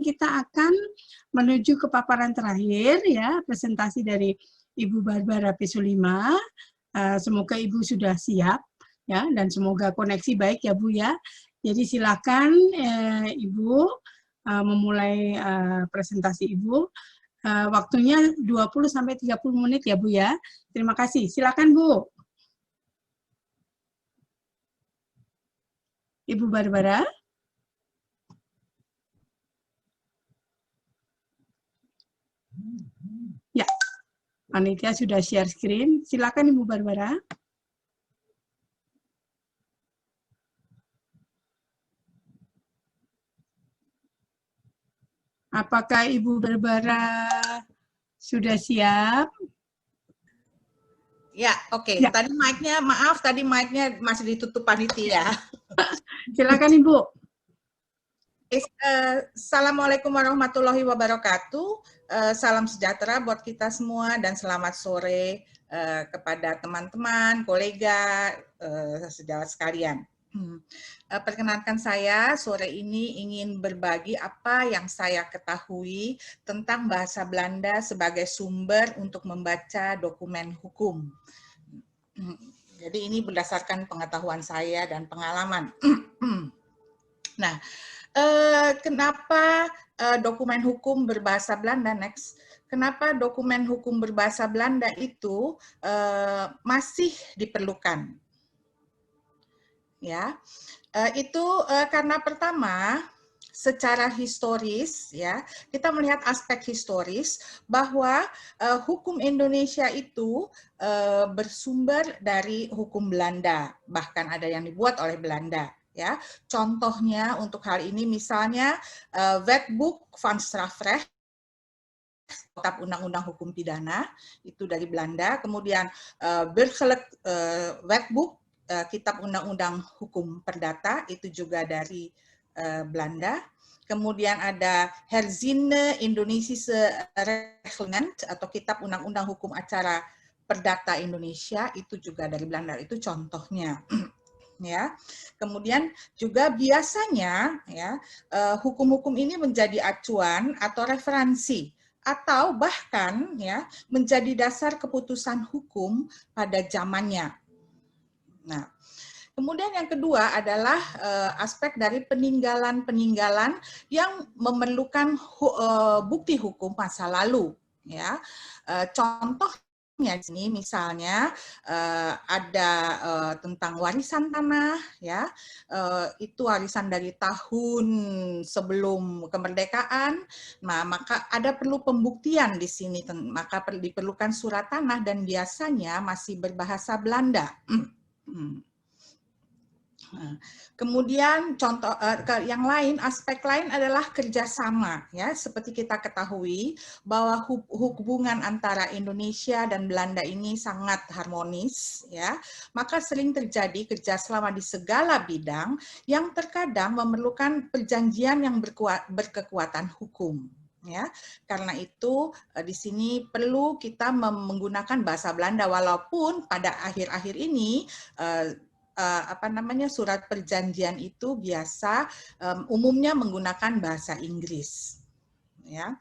kita akan menuju ke paparan terakhir ya, presentasi dari Ibu Barbara Pesulima. Semoga Ibu sudah siap ya, dan semoga koneksi baik ya Bu ya. Jadi silakan Ibu memulai presentasi Ibu. Waktunya 20-30 menit ya Bu ya. Terima kasih. Silakan Bu. Ibu Barbara. Ya, panitia sudah share screen. Silakan Ibu Barbara. Apakah Ibu Barbara sudah siap? Ya, oke. Ya. Tadi mic-nya, maaf, tadi mic-nya masih ditutup panitia. Silakan Ibu. Assalamualaikum warahmatullahi wabarakatuh. Salam sejahtera buat kita semua dan selamat sore kepada teman-teman, kolega, sejawat sekalian. Perkenankan saya sore ini ingin berbagi apa yang saya ketahui tentang bahasa Belanda sebagai sumber untuk membaca dokumen hukum. Jadi ini berdasarkan pengetahuan saya dan pengalaman. Nah, kenapa dokumen hukum berbahasa Belanda next? Kenapa dokumen hukum berbahasa Belanda itu masih diperlukan? Ya, itu karena pertama, secara historis ya, kita melihat aspek historis bahwa hukum Indonesia itu bersumber dari hukum Belanda, bahkan ada yang dibuat oleh Belanda. Ya, contohnya untuk hal ini misalnya Wetboek van Strafrecht, Kitab Undang-Undang Hukum Pidana itu dari Belanda, kemudian Burgerlijk Wetboek, Kitab Undang-Undang Hukum Perdata itu juga dari Belanda. Kemudian ada Herziene Indonesische Reglement atau Kitab Undang-Undang Hukum Acara Perdata Indonesia itu juga dari Belanda. Itu contohnya. Ya, kemudian juga biasanya ya hukum-hukum ini menjadi acuan atau referensi atau bahkan ya menjadi dasar keputusan hukum pada zamannya. Nah, kemudian yang kedua adalah aspek dari peninggalan-peninggalan yang memerlukan bukti hukum masa lalu. Ya, contohnya di sini misalnya ada tentang warisan tanah, ya itu warisan dari tahun sebelum kemerdekaan. Nah, maka ada perlu pembuktian di sini, maka diperlukan surat tanah dan biasanya masih berbahasa Belanda. Kemudian contoh yang lain, aspek lain adalah kerjasama ya, seperti kita ketahui bahwa hubungan antara Indonesia dan Belanda ini sangat harmonis ya, maka sering terjadi kerjasama di segala bidang yang terkadang memerlukan perjanjian yang berkekuatan hukum. Ya, karena itu di sini perlu kita menggunakan bahasa Belanda walaupun pada akhir-akhir ini surat perjanjian itu biasa umumnya menggunakan bahasa Inggris. Ya.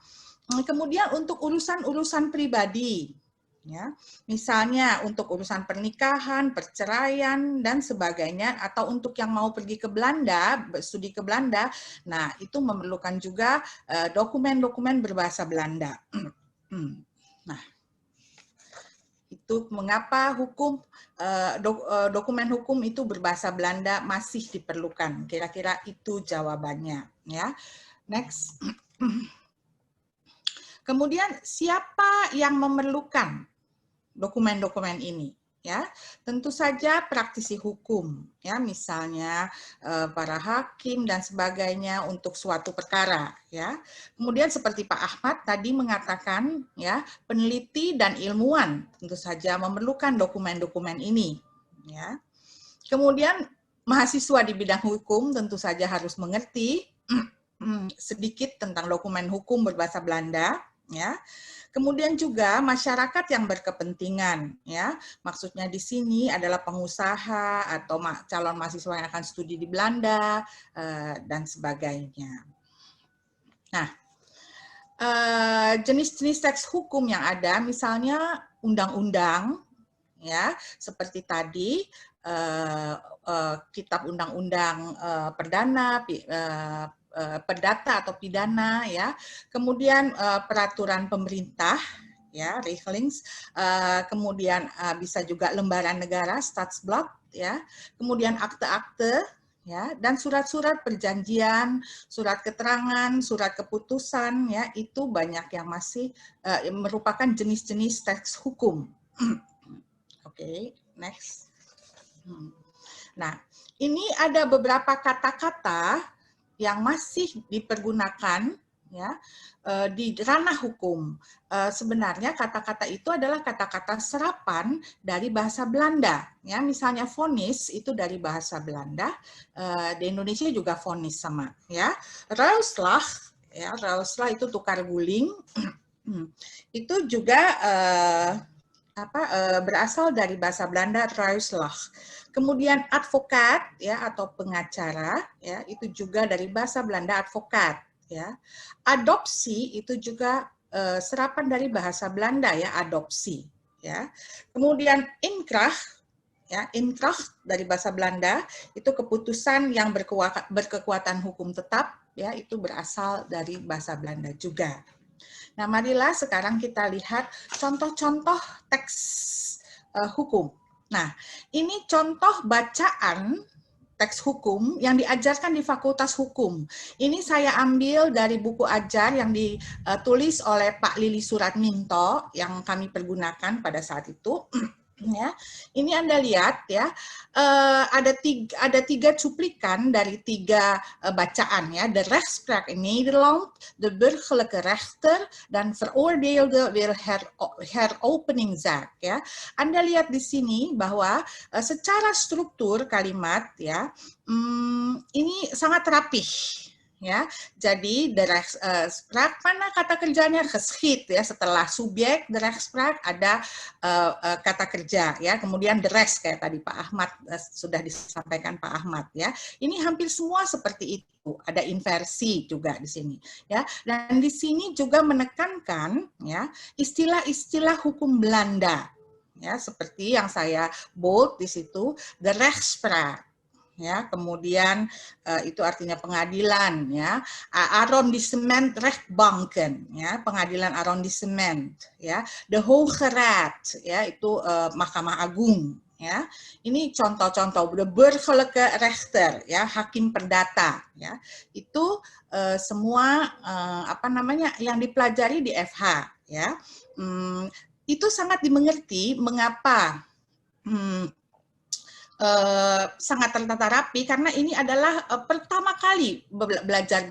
Kemudian untuk urusan-urusan pribadi, ya, misalnya untuk urusan pernikahan, perceraian dan sebagainya, atau untuk yang mau pergi ke Belanda, studi ke Belanda, nah itu memerlukan juga dokumen-dokumen berbahasa Belanda. Nah, itu mengapa dokumen hukum itu berbahasa Belanda masih diperlukan. Kira-kira itu jawabannya. Ya, next. Kemudian siapa yang memerlukan dokumen-dokumen ini? Ya, tentu saja praktisi hukum, ya, misalnya para hakim dan sebagainya untuk suatu perkara, ya. Kemudian seperti Pak Ahmad tadi mengatakan, ya, peneliti dan ilmuwan tentu saja memerlukan dokumen-dokumen ini, ya. Kemudian mahasiswa di bidang hukum tentu saja harus mengerti sedikit tentang dokumen hukum berbahasa Belanda, ya. Kemudian juga masyarakat yang berkepentingan, ya. Maksudnya di sini adalah pengusaha atau calon mahasiswa yang akan studi di Belanda dan sebagainya. Nah, jenis-jenis teks hukum yang ada, misalnya undang-undang, ya, seperti tadi kitab undang-undang perdana, perdata atau pidana, ya, kemudian peraturan pemerintah, ya, regelings, kemudian bisa juga lembaran negara, Staatsblad, ya, kemudian akte-akte, ya, dan surat-surat perjanjian, surat keterangan, surat keputusan, ya, itu banyak yang masih merupakan jenis-jenis teks hukum. Oke, next. Nah, ini ada beberapa kata-kata yang masih dipergunakan, ya, di ranah hukum. Sebenarnya kata-kata itu adalah kata-kata serapan dari bahasa Belanda. Ya, misalnya vonis itu dari bahasa Belanda, di Indonesia juga vonis sama. Ya, Rauslah, ya, Rauslah itu tukar guling. Itu juga berasal dari bahasa Belanda Rauslah. Kemudian advokat, ya, atau pengacara, ya, itu juga dari bahasa Belanda advokat, ya. Adopsi itu juga serapan dari bahasa Belanda, ya, adopsi, ya. Kemudian inkrah, ya, inkrah dari bahasa Belanda itu keputusan yang berkekuatan hukum tetap, ya, itu berasal dari bahasa Belanda juga. Nah, marilah sekarang kita lihat contoh-contoh teks hukum. Nah, ini contoh bacaan teks hukum yang diajarkan di Fakultas Hukum. Ini saya ambil dari buku ajar yang ditulis oleh Pak Lili Suratminto yang kami pergunakan pada saat itu. Ya, ini Anda lihat, ya, ada tiga cuplikan dari tiga bacaan, ya, de rechtspraak in Nederland, de burgerlijke rechter, dan veroordeelde weer heropeningzaak, ya. Anda lihat di sini bahwa secara struktur kalimat, ya, ini sangat rapih. Ya, jadi de rechtspraak, mana kata kerjanya geschied, ya, setelah subjek de rechtspraak ada kata kerja, ya, kemudian the rest kayak tadi Pak Ahmad sudah disampaikan Pak Ahmad, ya. Ini hampir semua seperti itu, ada inversi juga di sini, ya. Dan di sini juga menekankan, ya, istilah-istilah hukum Belanda, ya, seperti yang saya bold di situ, the rechtspraak. Ya, kemudian itu artinya pengadilan, ya, arrondissement rechtbanken, ya, pengadilan arrondissement, ya, de Hoge Raad, ya, itu Mahkamah Agung, ya. Ini contoh-contoh, de burgerlijke rechter, ya, hakim perdata, ya, itu semua yang dipelajari di FH, ya. Itu sangat dimengerti mengapa sangat tertata rapi, karena ini adalah pertama kali belajar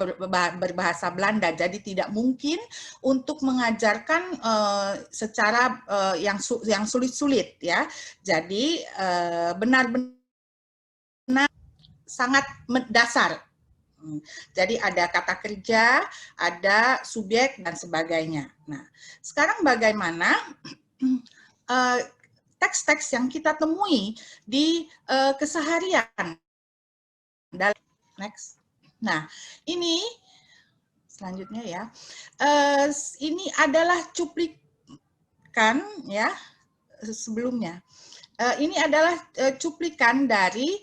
berbahasa Belanda, jadi tidak mungkin untuk mengajarkan secara yang sulit-sulit, ya. Jadi benar-benar sangat dasar. Jadi ada kata kerja, ada subjek dan sebagainya. Nah, sekarang bagaimana teks-teks yang kita temui di keseharian. Next. Nah, ini selanjutnya, ya. Ini adalah cuplikan, ya, sebelumnya. Ini adalah cuplikan dari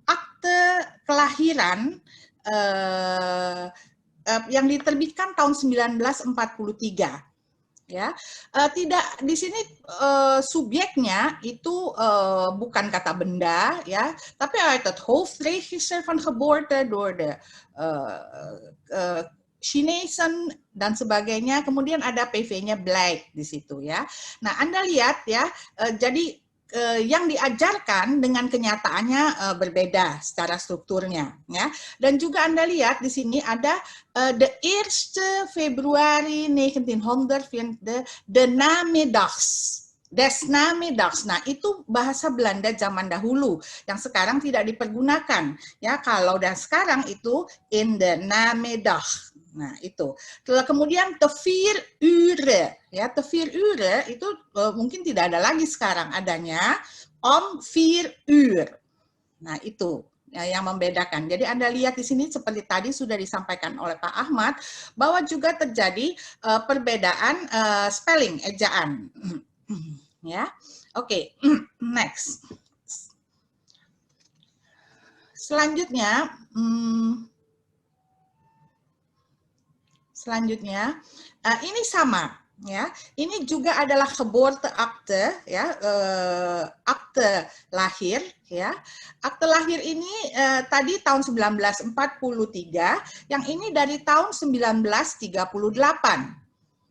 akte kelahiran yang diterbitkan tahun 1943. Ya, tidak di sini subjeknya itu bukan kata benda, ya, tapi het hoofdregister van geboorte door de Chinezen dan sebagainya. Kemudian ada PV-nya Blythe di situ, ya. Nah, Anda lihat, ya, jadi yang diajarkan dengan kenyataannya berbeda secara strukturnya, ya. Dan juga Anda lihat di sini ada de 1 Februari 1900 de namiddags. Des namiddags. Nah, itu bahasa Belanda zaman dahulu yang sekarang tidak dipergunakan, ya. Kalau dan sekarang itu in the namiddag. Nah, itu. Kemudian te 4 ure, ya, te 4 ure itu mungkin tidak ada lagi sekarang, adanya om 4 uur. Nah, itu, yang membedakan. Jadi Anda lihat di sini seperti tadi sudah disampaikan oleh Pak Ahmad bahwa juga terjadi perbedaan spelling, ejaan. Ya, oke, next. Selanjutnya, ini sama. Ya, ini juga adalah geboorteakte, ya, akte lahir, ya. Akte lahir ini tadi tahun 1943, yang ini dari tahun 1938,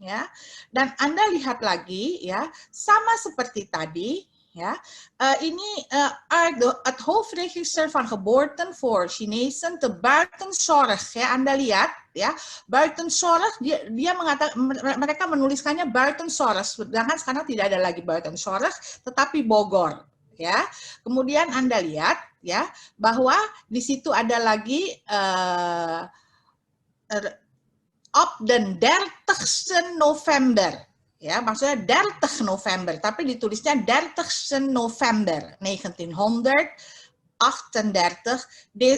ya. Dan Anda lihat lagi, ya, sama seperti tadi, ya. Ini het hoofdregister van geboorten voor Chinezen te buitenzorg, ya. Anda lihat, ya, buitenzorg, dia mengatakan, mereka menuliskannya buitenzorg, sedangkan sekarang tidak ada lagi buitenzorg, tetapi Bogor, ya. Kemudian Anda lihat, ya, bahwa di situ ada lagi op den 30 November. Ya, maksudnya 30 November, tapi ditulisnya 30 November 1938,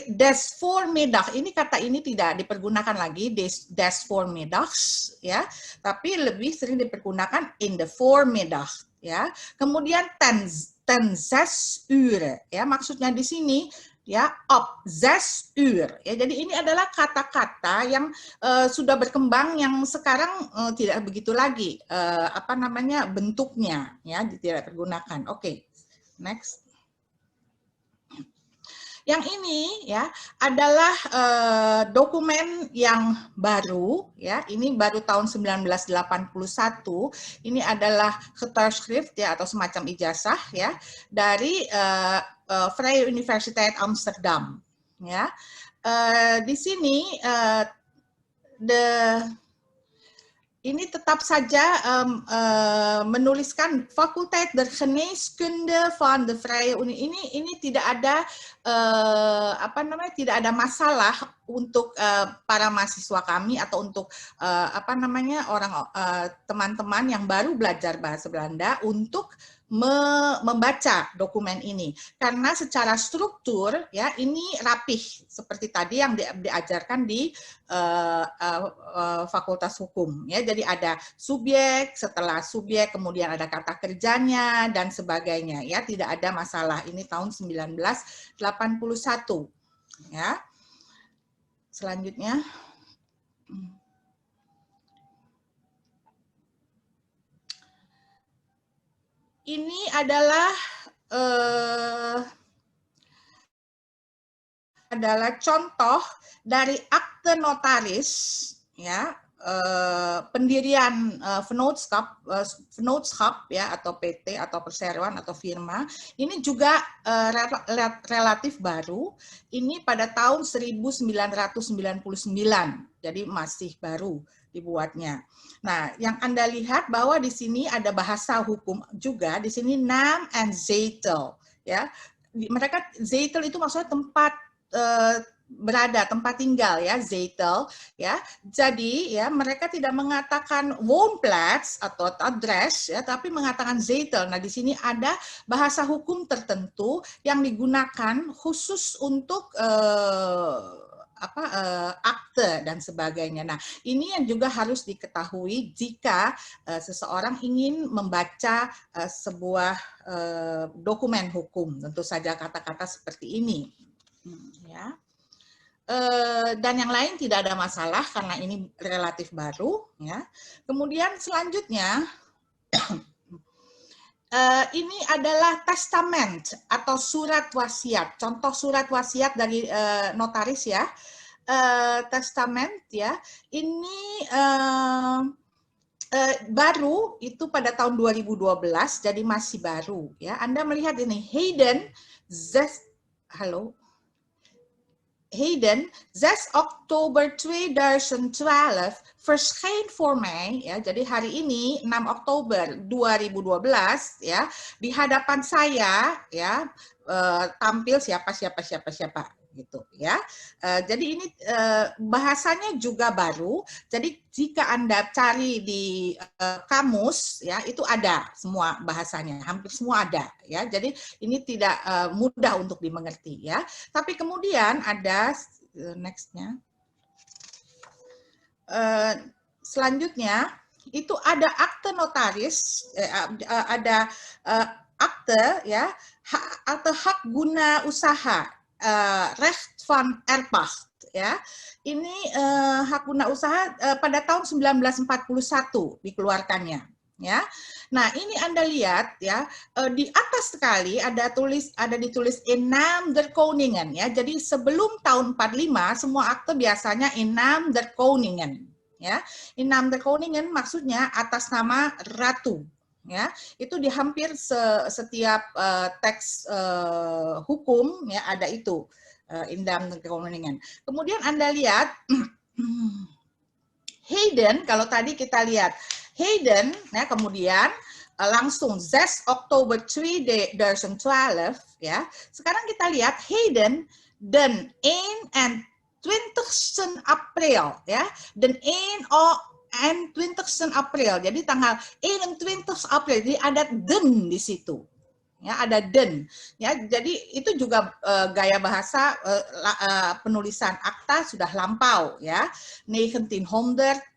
des voormiddag. Ini kata ini tidak dipergunakan lagi, des voormiddags, ya, tapi lebih sering dipergunakan in the voormiddag, ya. Kemudian ten 6 uur, ya, maksudnya di sini, ya, op 6 uur, ya. Jadi ini adalah kata-kata yang sudah berkembang, yang sekarang tidak begitu lagi bentuknya, ya, tidak digunakan. Oke, next. Yang ini, ya, adalah dokumen yang baru, ya. Ini baru tahun 1981. Ini adalah getuigschrift, ya, atau semacam ijazah, ya, dari Vrije Universiteit Amsterdam, ya. Di sini ini tetap saja menuliskan Fakulteit der Geneeskunde van de Vrije Unie. Ini tidak ada tidak ada masalah untuk para mahasiswa kami atau untuk teman-teman yang baru belajar bahasa Belanda untuk membaca dokumen ini, karena secara struktur, ya, ini rapih seperti tadi yang diajarkan di Fakultas Hukum, ya. Jadi ada subjek, setelah subjek kemudian ada kata kerjanya dan sebagainya, ya. Tidak ada masalah. Ini tahun 1981, ya. Selanjutnya, ini adalah contoh dari akte notaris, ya, pendirian vennootschap, ya, atau PT atau perseroan atau firma. Ini juga relatif baru. Ini pada tahun 1999, jadi masih baru dibuatnya. Nah, yang Anda lihat bahwa di sini ada bahasa hukum juga, di sini naam en zetel, ya. Mereka, zetel itu maksudnya tempat berada, tempat tinggal, ya, zetel, ya. Jadi, ya, mereka tidak mengatakan woonplaats atau adres, ya, tapi mengatakan zetel. Nah, di sini ada bahasa hukum tertentu yang digunakan khusus untuk akte dan sebagainya. Nah, ini yang juga harus diketahui jika seseorang ingin membaca sebuah dokumen hukum. Tentu saja kata-kata seperti ini, ya. Dan yang lain tidak ada masalah karena ini relatif baru, ya. Kemudian selanjutnya ini adalah testament atau surat wasiat. Contoh surat wasiat dari notaris, ya. Testament, ya. Ini baru itu pada tahun 2012, jadi masih baru, ya. Anda melihat ini Hayden 6 Oktober 2012 verscheen voor mij, ya. Jadi hari ini 6 Oktober 2012, ya, di hadapan saya, ya, tampil siapa. gitu ya. Jadi ini bahasanya juga baru. Jadi jika Anda cari di kamus ya, itu ada semua bahasanya, hampir semua ada ya. Jadi ini tidak mudah untuk dimengerti ya. Tapi kemudian ada next-nya. Selanjutnya itu ada akte notaris, ada akte ya, atau hak guna usaha, Recht van Erpacht ya. Ini hak guna usaha pada tahun 1941 dikeluarkannya ya. Nah, ini Anda lihat ya, di atas sekali ada ditulis in naam der Koningen ya. Jadi sebelum tahun 45 semua akte biasanya in naam der Koningen ya. In naam der Koningen maksudnya atas nama ratu ya. Itu di hampir setiap teks hukum ya ada itu in naam der Koningen. Kemudian Anda lihat Hayden, kalau tadi kita lihat Hayden ya, kemudian langsung 6 Oktober 2012 ya. Sekarang kita lihat Hayden dan 1 and 20 April ya. Dan 1 and 20 April. Jadi tanggal 1 and 20 April. Jadi ada den di situ. Ya, ada den. Ya, jadi itu juga gaya bahasa penulisan akta sudah lampau ya. 1900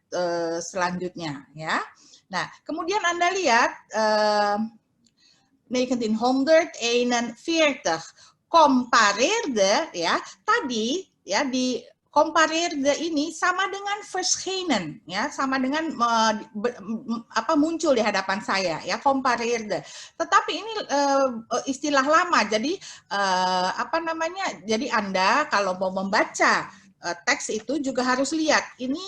selanjutnya ya. Nah, kemudian Anda lihat 1941 compareerde ya, tadi ya di compareerde ini sama dengan verschenen ya, sama dengan muncul di hadapan saya ya, compareerde. Tetapi ini istilah lama. Jadi jadi Anda kalau mau membaca teks itu juga harus lihat ini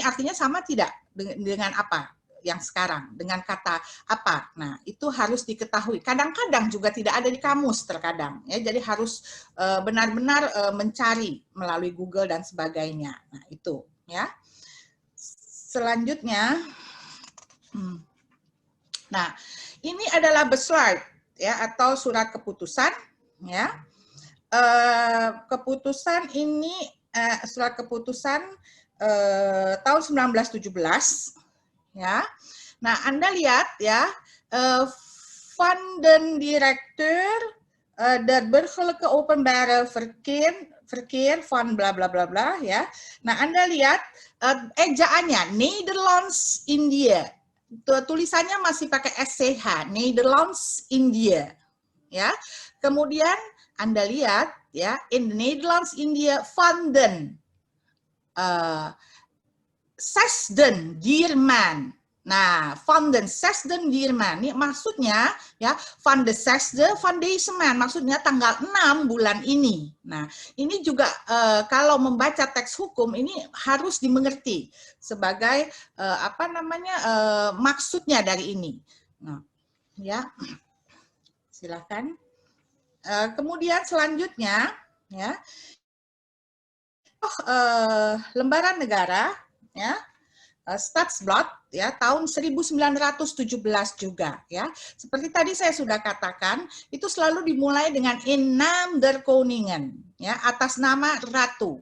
artinya sama tidak dengan apa yang sekarang, dengan kata apa. Nah, itu harus diketahui. Kadang-kadang juga tidak ada di kamus terkadang ya. Jadi harus benar-benar mencari melalui Google dan sebagainya. Nah, itu ya. Selanjutnya nah, ini adalah besluit ya, atau surat keputusan ya. Keputusan ini surat keputusan tahun 1917 ya. Nah, Anda lihat ya, van den directeur der burgerlijke openbare verkeer van bla bla bla bla ya. Nah, Anda lihat ejaannya Nederlands India. Tulisannya masih pakai SCH, Nederlands India ya. Kemudian Anda lihat ya, in the Netherlands India van den Zesden Dierman. Nah, van den Zesden Dierman ini maksudnya ya, van de Zesde van deze maand, maksudnya tanggal 6 bulan ini. Nah, ini juga kalau membaca teks hukum ini harus dimengerti sebagai maksudnya dari ini. Nah, ya. Silakan. Kemudian selanjutnya ya, lembaran negara ya, Statsblad ya, tahun 1917 juga ya. Seperti tadi saya sudah katakan, itu selalu dimulai dengan in naam der Koningen ya, atas nama ratu.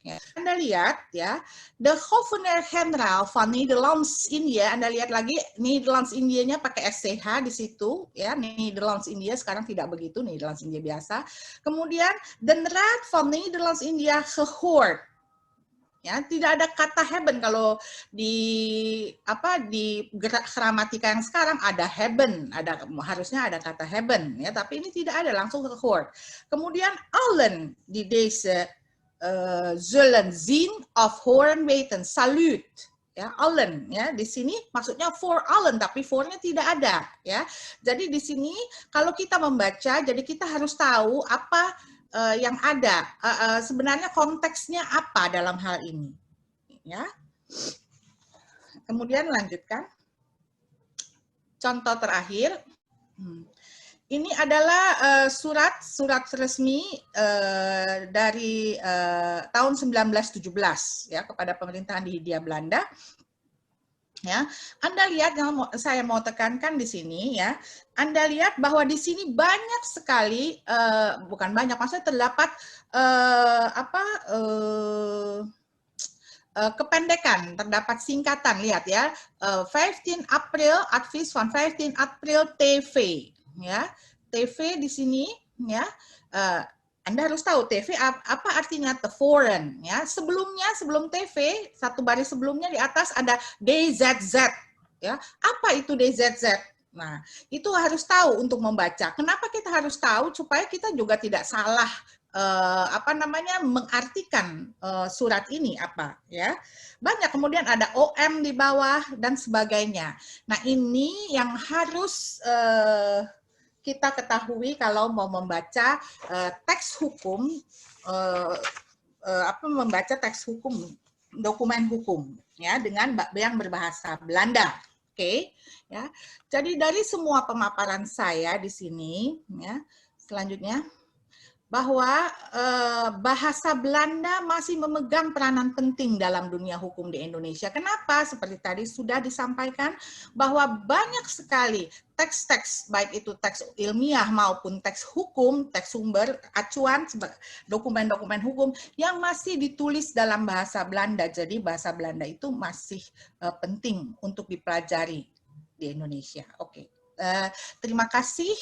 Ya. Anda lihat ya, the Governor-Generaal van Nederlands India, Anda lihat lagi Nederlands Indianya pakai SCH di situ ya, Nederlands India sekarang tidak begitu, Nederlands India biasa. Kemudian den Raad van Nederlands India gehoord. Ya, tidak ada kata hebben kalau di gramatika yang sekarang ada hebben, harusnya ada kata hebben ya, tapi ini tidak ada, langsung gehoord. Kemudian allen di deze zullen zien of horen weten, salut ya, allen ya, di sini maksudnya for allen, tapi for-nya tidak ada ya. Jadi di sini kalau kita membaca, jadi kita harus tahu apa yang ada, sebenarnya konteksnya apa dalam hal ini ya. Kemudian lanjutkan contoh terakhir. Ini adalah surat resmi dari tahun 1917 ya, kepada pemerintahan di Hindia Belanda Ya, Anda lihat yang saya mau tekankan di sini ya. Anda lihat bahwa di sini banyak sekali, bukan banyak, maksudnya terdapat kependekan, terdapat singkatan. Lihat ya, 15 April Advies van 15 April TV, ya. TV di sini, ya. Anda harus tahu TV apa artinya foreign, ya. Sebelum TV, satu baris sebelumnya di atas ada DZZ, ya. Apa itu DZZ? Nah, itu harus tahu untuk membaca. Kenapa kita harus tahu? Supaya kita juga tidak salah mengartikan surat ini apa, ya. Banyak, kemudian ada OM di bawah dan sebagainya. Nah, ini yang harus kita ketahui kalau mau membaca teks hukum, membaca teks hukum, dokumen hukum, ya, dengan yang berbahasa Belanda. Oke, ya. Jadi dari semua pemaparan saya di sini, ya, selanjutnya bahwa bahasa Belanda masih memegang peranan penting dalam dunia hukum di Indonesia. Kenapa? Seperti tadi sudah disampaikan bahwa banyak sekali teks-teks, baik itu teks ilmiah maupun teks hukum, teks sumber, acuan, dokumen-dokumen hukum yang masih ditulis dalam bahasa Belanda. Jadi bahasa Belanda itu masih penting untuk dipelajari di Indonesia. Oke, terima kasih.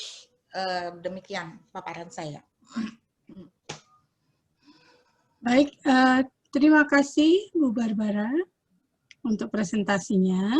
Demikian paparan saya. Baik, terima kasih Bu Barbara untuk presentasinya.